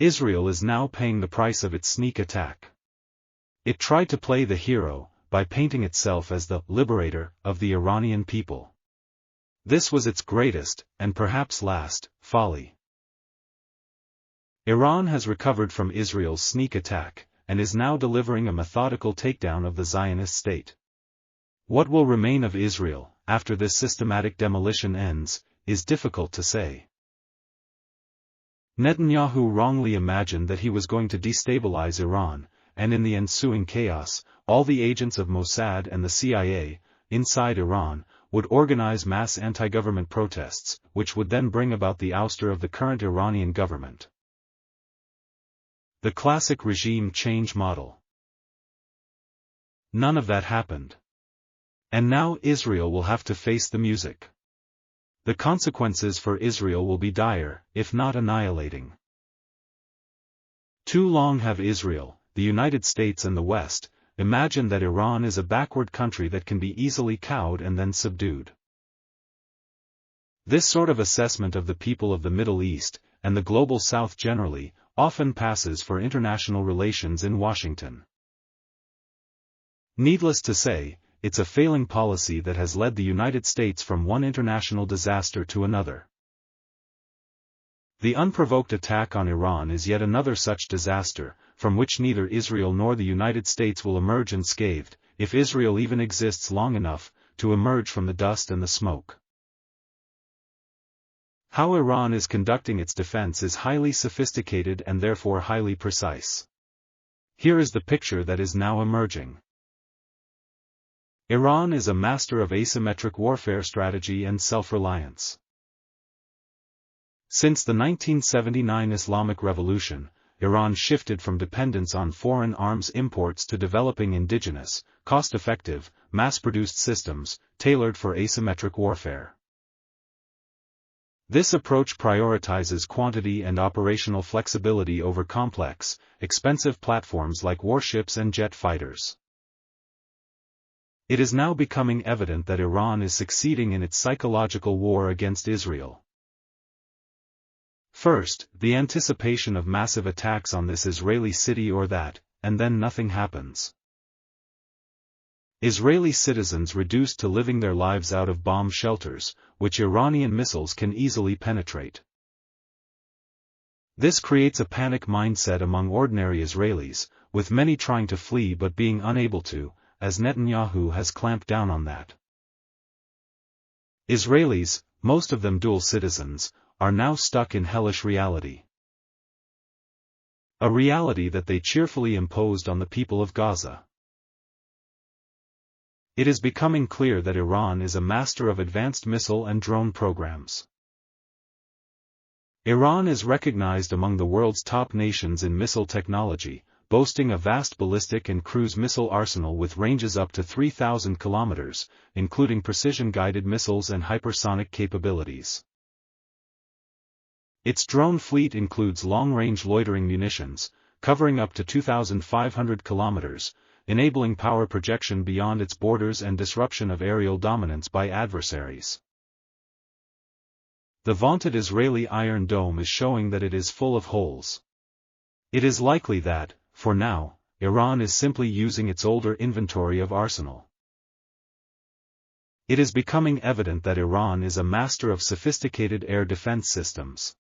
Israel is now paying the price of its sneak attack. It tried to play the hero, by painting itself as the liberator of the Iranian people. This was its greatest, and perhaps last, folly. Iran has recovered from Israel's sneak attack, and is now delivering a methodical takedown of the Zionist state. What will remain of Israel, after this systematic demolition ends, is difficult to say. Netanyahu wrongly imagined that he was going to destabilize Iran, and in the ensuing chaos, all the agents of Mossad and the CIA, inside Iran, would organize mass anti-government protests, which would then bring about the ouster of the current Iranian government. The classic regime change model. None of that happened. And now Israel will have to face the music. The consequences for Israel will be dire, if not annihilating. Too long have Israel, the United States and the West, imagined that Iran is a backward country that can be easily cowed and then subdued. This sort of assessment of the people of the Middle East, and the global South generally, often passes for international relations in Washington. Needless to say, it's a failing policy that has led the United States from one international disaster to another. The unprovoked attack on Iran is yet another such disaster, from which neither Israel nor the United States will emerge unscathed, if Israel even exists long enough, to emerge from the dust and the smoke. How Iran is conducting its defense is highly sophisticated and therefore highly precise. Here is the picture that is now emerging. Iran is a master of asymmetric warfare strategy and self-reliance. Since the 1979 Islamic Revolution, Iran shifted from dependence on foreign arms imports to developing indigenous, cost-effective, mass-produced systems, tailored for asymmetric warfare. This approach prioritizes quantity and operational flexibility over complex, expensive platforms like warships and jet fighters. It is now becoming evident that Iran is succeeding in its psychological war against Israel. First, the anticipation of massive attacks on this Israeli city or that, and then nothing happens. Israeli citizens reduced to living their lives out of bomb shelters, which Iranian missiles can easily penetrate. This creates a panic mindset among ordinary Israelis, with many trying to flee but being unable to, as Netanyahu has clamped down on that. Israelis, most of them dual citizens, are now stuck in hellish reality. A reality that they cheerfully imposed on the people of Gaza. It is becoming clear that Iran is a master of advanced missile and drone programs. Iran is recognized among the world's top nations in missile technology, boasting a vast ballistic and cruise missile arsenal with ranges up to 3,000 kilometers, including precision-guided missiles and hypersonic capabilities. Its drone fleet includes long-range loitering munitions, covering up to 2,500 kilometers, enabling power projection beyond its borders and disruption of aerial dominance by adversaries. The vaunted Israeli Iron Dome is showing that it is full of holes. It is likely that, for now, Iran is simply using its older inventory of arsenal. It is becoming evident that Iran is a master of sophisticated air defense systems.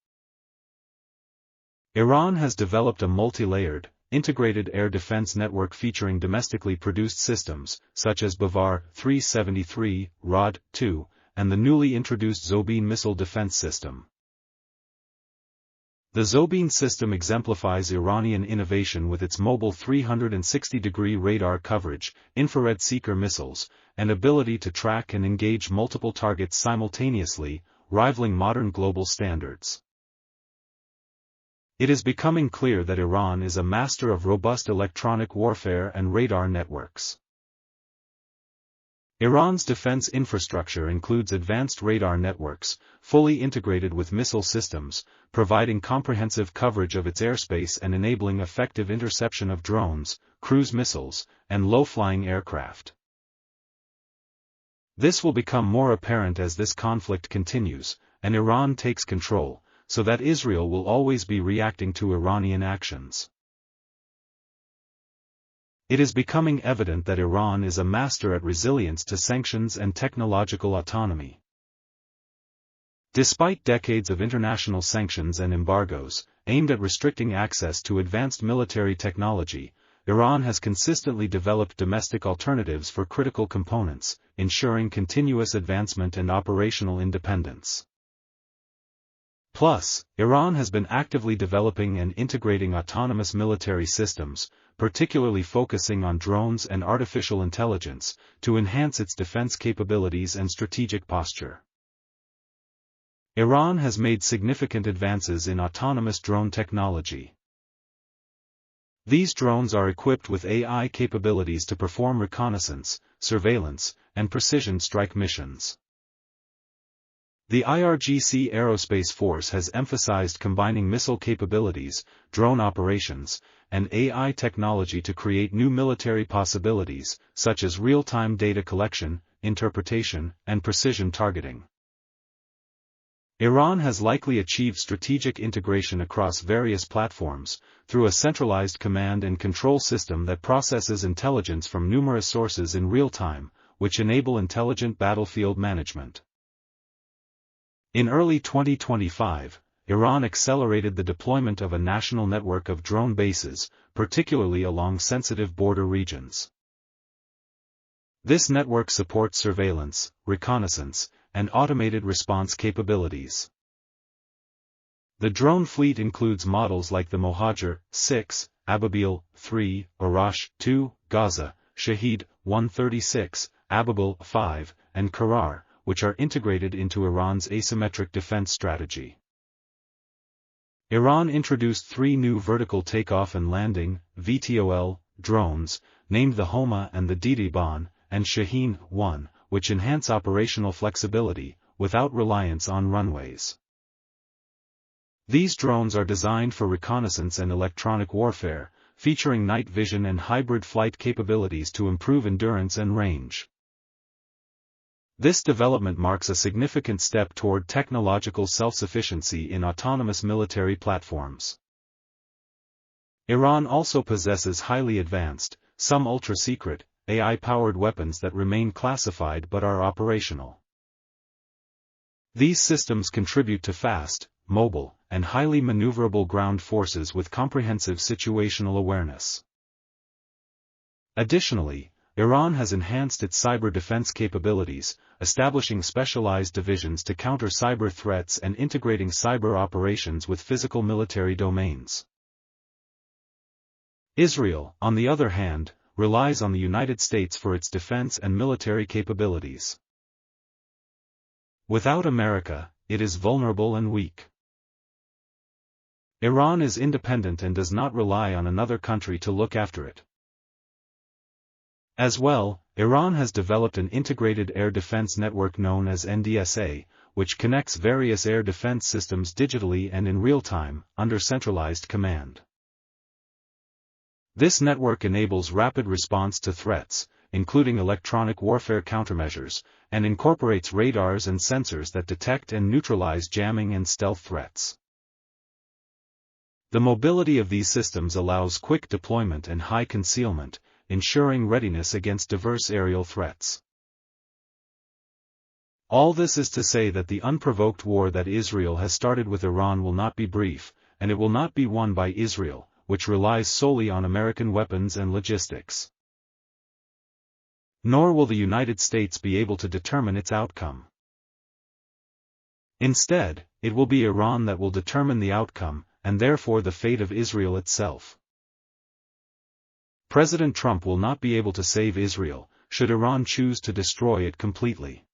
Iran has developed a multi-layered, integrated air defense network featuring domestically produced systems, such as Bavar 373, Rod-2, and the newly introduced Zobeen missile defense system. The Zobeen system exemplifies Iranian innovation with its mobile 360-degree radar coverage, infrared seeker missiles, and ability to track and engage multiple targets simultaneously, rivaling modern global standards. It is becoming clear that Iran is a master of robust electronic warfare and radar networks. Iran's defense infrastructure includes advanced radar networks, fully integrated with missile systems, providing comprehensive coverage of its airspace and enabling effective interception of drones, cruise missiles, and low-flying aircraft. This will become more apparent as this conflict continues, and Iran takes control, so that Israel will always be reacting to Iranian actions. It is becoming evident that Iran is a master at resilience to sanctions and technological autonomy. Despite decades of international sanctions and embargoes, aimed at restricting access to advanced military technology, Iran has consistently developed domestic alternatives for critical components, ensuring continuous advancement and operational independence. Plus, Iran has been actively developing and integrating autonomous military systems, particularly focusing on drones and artificial intelligence, to enhance its defense capabilities and strategic posture. Iran has made significant advances in autonomous drone technology. These drones are equipped with AI capabilities to perform reconnaissance, surveillance, and precision strike missions. The IRGC Aerospace Force has emphasized combining missile capabilities, drone operations, and AI technology to create new military possibilities, such as real-time data collection, interpretation, and precision targeting. Iran has likely achieved strategic integration across various platforms, through a centralized command and control system that processes intelligence from numerous sources in real time, which enable intelligent battlefield management. In early 2025, Iran accelerated the deployment of a national network of drone bases, particularly along sensitive border regions. This network supports surveillance, reconnaissance, and automated response capabilities. The drone fleet includes models like the Mohajer 6, Ababil 3, Arash 2, Gaza, Shahid 136, Ababil 5, and Qarar, which are integrated into Iran's asymmetric defense strategy. Iran introduced 3 new vertical takeoff and landing (VTOL) drones, named the Homa and the Diriban, and Shaheen 1, which enhance operational flexibility, without reliance on runways. These drones are designed for reconnaissance and electronic warfare, featuring night vision and hybrid flight capabilities to improve endurance and range. This development marks a significant step toward technological self-sufficiency in autonomous military platforms. Iran also possesses highly advanced, some ultra-secret, AI-powered weapons that remain classified but are operational. These systems contribute to fast, mobile, and highly maneuverable ground forces with comprehensive situational awareness. Additionally, Iran has enhanced its cyber defense capabilities, establishing specialized divisions to counter cyber threats and integrating cyber operations with physical military domains. Israel, on the other hand, relies on the United States for its defense and military capabilities. Without America, it is vulnerable and weak. Iran is independent and does not rely on another country to look after it. As well, Iran has developed an integrated air defense network known as NDSA, which connects various air defense systems digitally and in real time, under centralized command. This network enables rapid response to threats, including electronic warfare countermeasures, and incorporates radars and sensors that detect and neutralize jamming and stealth threats. The mobility of these systems allows quick deployment and high concealment, ensuring readiness against diverse aerial threats. All this is to say that the unprovoked war that Israel has started with Iran will not be brief, and it will not be won by Israel, which relies solely on American weapons and logistics. Nor will the United States be able to determine its outcome. Instead, it will be Iran that will determine the outcome, and therefore the fate of Israel itself. President Trump will not be able to save Israel, should Iran choose to destroy it completely.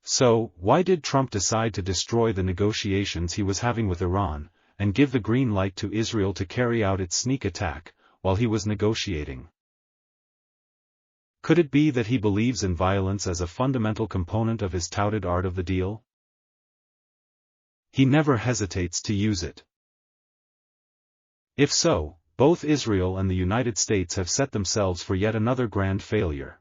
So, why did Trump decide to destroy the negotiations he was having with Iran, and give the green light to Israel to carry out its sneak attack, while he was negotiating? Could it be that he believes in violence as a fundamental component of his touted art of the deal? He never hesitates to use it. If so, both Israel and the United States have set themselves for yet another grand failure.